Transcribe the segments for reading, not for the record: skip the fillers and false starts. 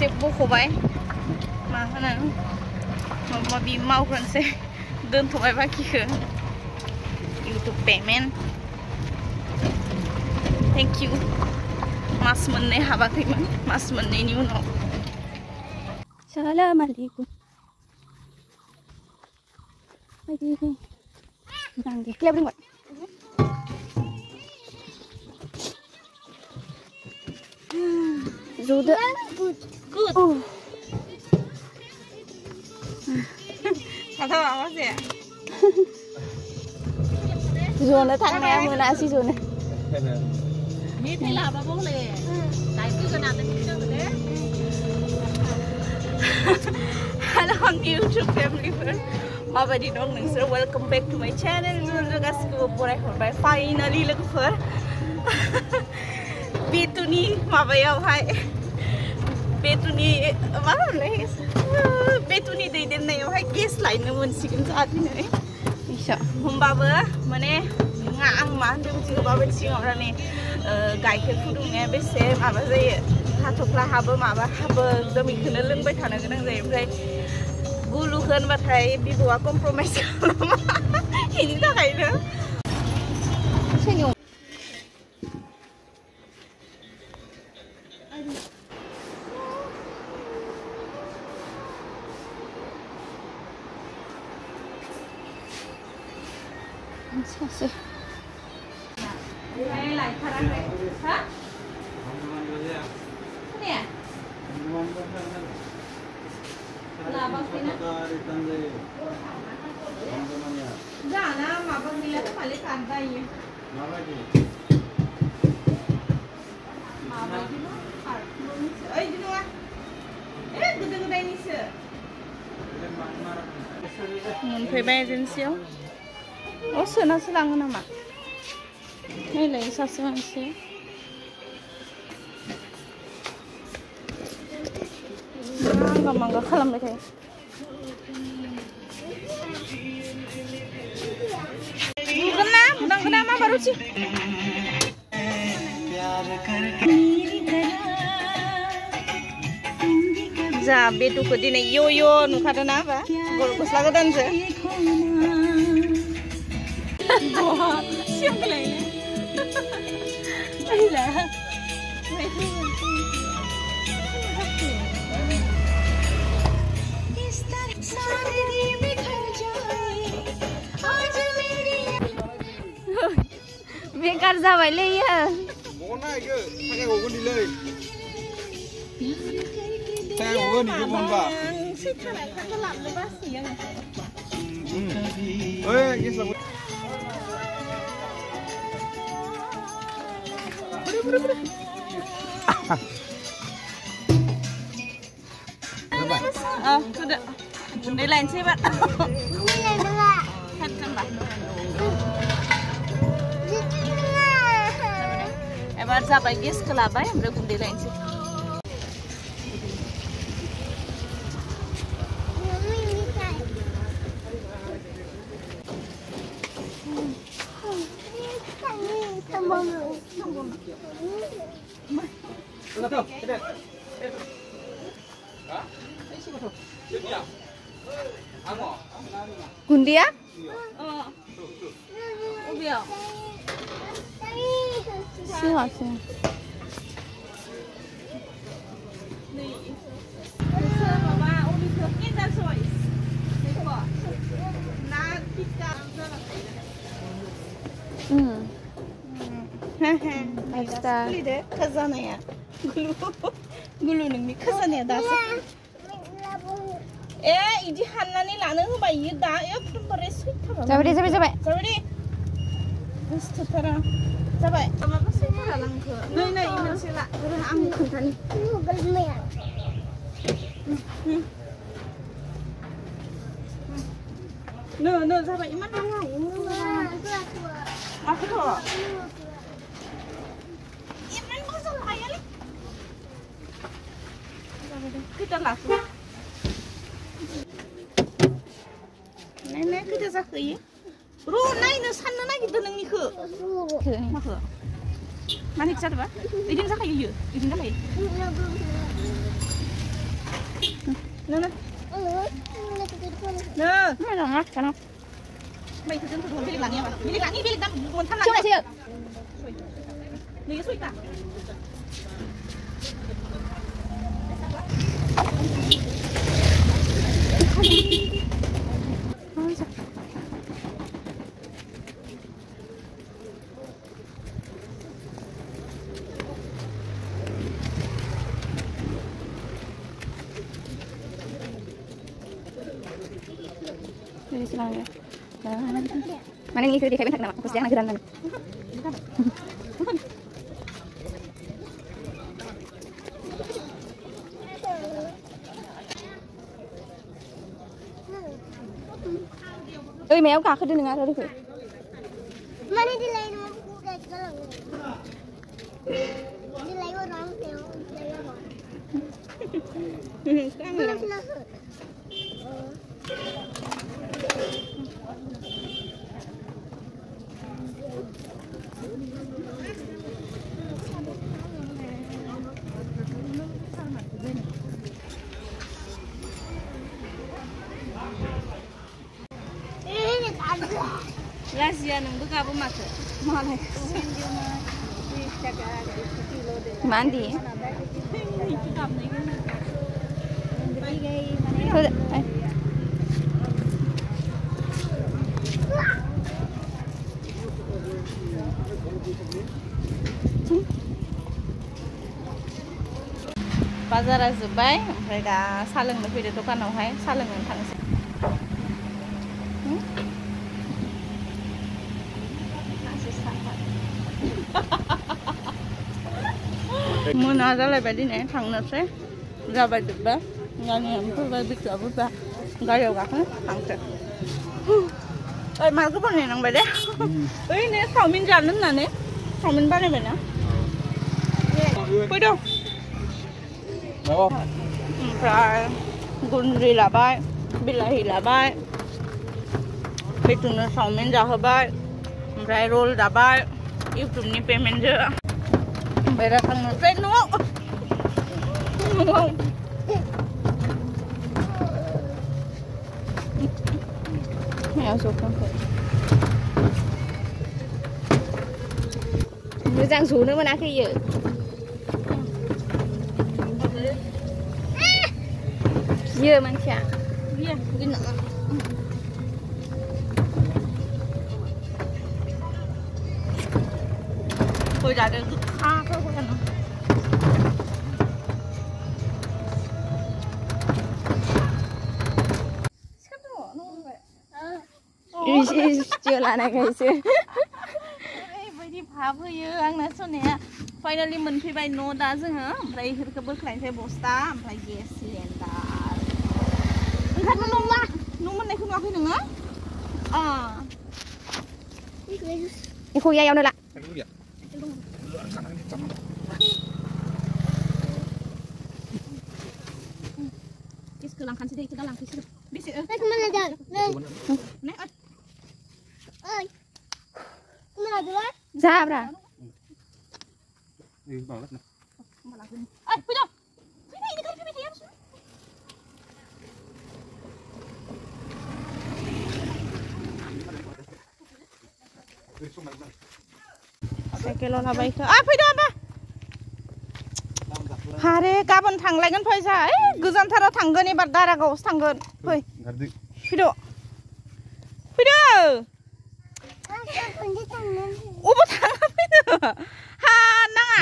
एसे बख'बाय मा होनो माबा माबि मावग्रोनोसै दोनथ'बाय बाखिखौ इउटुब पेमेन्ट थेंक इउ मास मोननै हाबाखैमोन मास मोननैनि उनाव सालाम आलैकुम बायदि मोजां दे क्लिप रोंबाय ज'दो good Atau apa sih ya? Zona thangnya monaasi zona. Ini telah apa boleh? Tapi zona ada di sana deh. Halo YouTube family friend. Mabadi dong nungsur welcome back to my channel. Zona gasku boleh horbai finally logofer. Betuni mabaya hai. Betuni mana lagi? Betuni dari dana yang hai guest lain namun sikit saat ini. Bisa. Humbawa mana ngang mah dia mesti humbawa sih orang ni gaikir fudungnya bese apa saya hatoklah haba maba haba demi kena lengbai tanah kena saya berarti gulu kan berarti bibuat kompromis kalau ini tak kaya. Senyum. Masih. Ini lain karang deh, hah? Ini ya? Lah bang sini. Jangan, mabang bila tu paling kantai ya. Mabang di mana? Eh, di mana? Gede-gede ini sih. Mungkin bensin. Oh, sana selang nama. Ini lagi sasaran sih. Mangga kalam deh. Kenapa baru sih? Zabe tu kau dina yo nukada apa? Golok selagadan je. Wah, siang lagi. Ayolah. Bekar जाबाय लै यो बना इयो थाखाय हगोन दिलै थाखाय हगोन इयो बनबा सिथानाय खाखौ लाबनो बासियो ओइ गेस लाबो sudah. Bunda lain sih, Pak. Ebar sampai guys kelaba yang berbunda lain sih. Gundia? Oh. Ubia. Siapa sih? Nih. Mama, ubi kita sois. Siapa? Nah, kita. Asta. Lihat, kazana ya. Gulu nih, kazana ya dasar. Ini hanani lana tu bayi dah, ya perempuan sweet apa? Sabar. Setara. Sabar. Apa sih halang ke? Nih, ini sila. Orang angkut tadi. No, sabar. Iman mana? Aku tu. Iman pasal ayah ni. Kita laku. Nenek kita sakit. Bro, naik sana naik kita nengi ke. Mak. Mana kita apa? Idin sakit ya? Idin sakit. Nè nè. Nè. Mấy lần hết cả nó. Mày thử thử bilik lagi apa? Bilik lagi muốn thăm Coba lagi. sih. Nih suy ta. Dari silang ya. Mana yang ikut di kabinet nama? Terus jangan geran kan. Ơi mèo cả cái đứa nữa rồi. Mana di lain aku udah jalan. Di lain orang mèo, di lain orang. Mana sila? Ini tak ada. Razia nang buka apa mata? Malai. Mandi. Thôi. Bazara जोब्बाय ओमफ्राय दा सा लोंनो फैदो दखानावहाय सा लोंनो थांसै मोना जालायबाय दिनै थांनोसै जाबाय जोब्बाय गामियावनो फैबाय बिथुआ बुरजा गारियाव गाखोनो थांसै ओइ मालखौ बानायनांबाय दे ओइनो चावमिन जानो होननानै चावमिन बानायबायना फैदो ओमफ्राय गुन्द्रि लाबाय बिलाहि लाबाय बिथुनो चावमिन जाहोबाय ओमफ्राय रल जाबाय इउटुबनि पेमेन्टजों ओमफ्राय दा थांनोसै न'आव Mèo sụp không phải. Nó giang xuống nữa mà đã khi dự. Dưa mang chả. Iya, gini. Thôi ra cái kha thôi con nó. Chưa là này ngày xưa. Baयदि भाब होयो आंना सनाया फाइनालि मोनफैबाय न' दा जोङो ओमफ्राय इफोरखौ बोख्लायनोसै बस्ता ओमफ्राय गेस सिलिन्डार ओंखारनो नंला न' मोननायखौ नुवाखै नोङो Cái khui dao nữa là. गेसखौ लांखानोसै दे इखौ दा लांफैसै बेसे Mana dah? ने Oi. Mana dah? Ra ra. Ay, cuidado. Cuidado, ini kan pipit ya. Sekilo lah baik. Ah, fैदो apa? Hare, गाबोन थांलायगोन फैसा. गोजानथाराव थांगोन एबार दारागावआवसो थांगोन. फै. फैदो. फैदो. अबाव थाङा फैदो. हा, नाङा.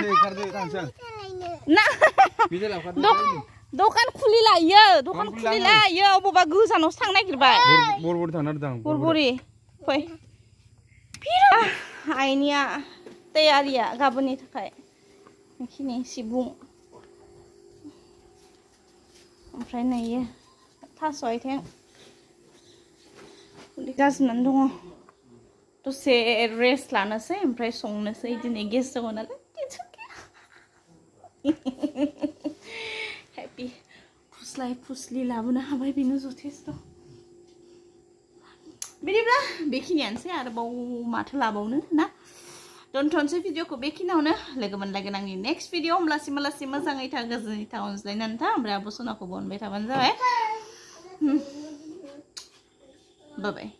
ना. दखान खुलिलायो, दखान खुलिलायो. अबावबा गोजानावसो थांनो नागिरबाय. बरबरि थांना दं। बरबरि. फै. फिरा. आइनिया तैयारिया गाबोननि थाखाय. बेखिनि सिबुं. ओमफ्राय नैयो थास' आथिं गाज्रिनानै दङ दसे रेस्ट लानोसै ओमफ्राय संनोसै दिनै गेस दङ नालाय हेपि फुस्लाय फुस्लि लाबोनो हाबाय बेनो जथेस्थ' बिदिब्ला बेखिनियानोसै आरोबाव माथो लाबावनो ना दोनथ'नोसै भिडिअखौ बेखिनियावनो लोगो मोनलायगोन आंनि नेक्स्ट भिडिअ होमब्लासिम मोजाङै था गोजोनै था अनज्लायनानै था ओमफ्राय आब' सनाखौबो अनबाय थाबानो जाबाय बाय बाय